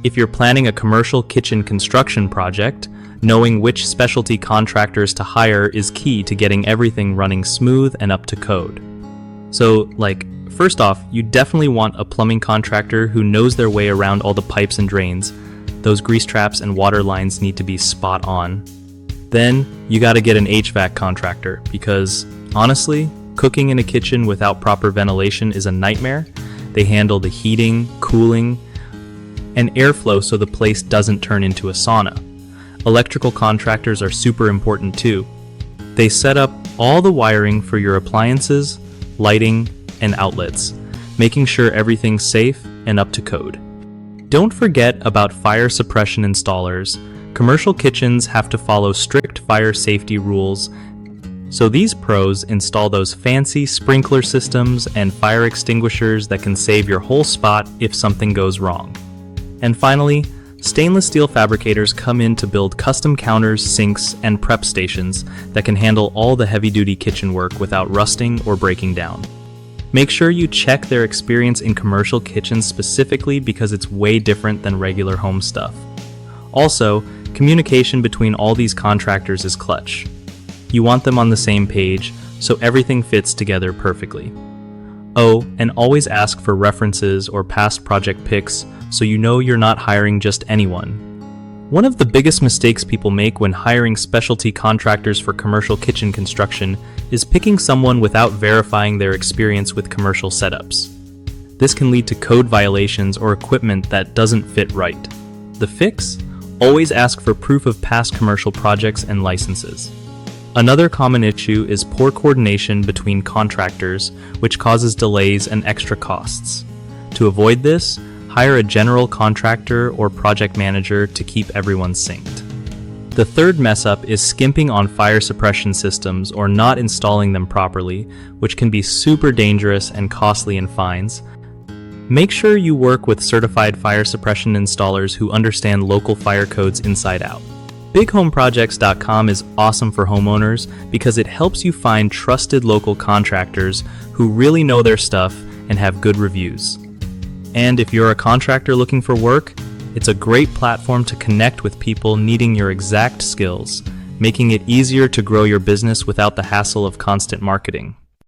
If you're planning a commercial kitchen construction project, knowing which specialty contractors to hire is key to getting everything running smooth and up to code. So, first off, you definitely want a plumbing contractor who knows their way around all the pipes and drains. Those grease traps and water lines need to be spot on. Then, you gotta get an HVAC contractor because, honestly, cooking in a kitchen without proper ventilation is a nightmare. They handle the heating, cooling, and airflow so the place doesn't turn into a sauna. Electrical contractors are super important too. They set up all the wiring for your appliances, lighting, and outlets, making sure everything's safe and up to code. Don't forget about fire suppression installers. Commercial kitchens have to follow strict fire safety rules, so these pros install those fancy sprinkler systems and fire extinguishers that can save your whole spot if something goes wrong. And finally, stainless steel fabricators come in to build custom counters, sinks, and prep stations that can handle all the heavy-duty kitchen work without rusting or breaking down. Make sure you check their experience in commercial kitchens specifically because it's way different than regular home stuff. Also, communication between all these contractors is clutch. You want them on the same page so everything fits together perfectly. Oh, and always ask for references or past project pics so you know you're not hiring just anyone. One of the biggest mistakes people make when hiring specialty contractors for commercial kitchen construction is picking someone without verifying their experience with commercial setups. This can lead to code violations or equipment that doesn't fit right. The fix? Always ask for proof of past commercial projects and licenses. Another common issue is poor coordination between contractors, which causes delays and extra costs. To avoid this, hire a general contractor or project manager to keep everyone synced. The third mess up is skimping on fire suppression systems or not installing them properly, which can be super dangerous and costly in fines. Make sure you work with certified fire suppression installers who understand local fire codes inside out. BigHomeProjects.com is awesome for homeowners because it helps you find trusted local contractors who really know their stuff and have good reviews. And if you're a contractor looking for work, it's a great platform to connect with people needing your exact skills, making it easier to grow your business without the hassle of constant marketing.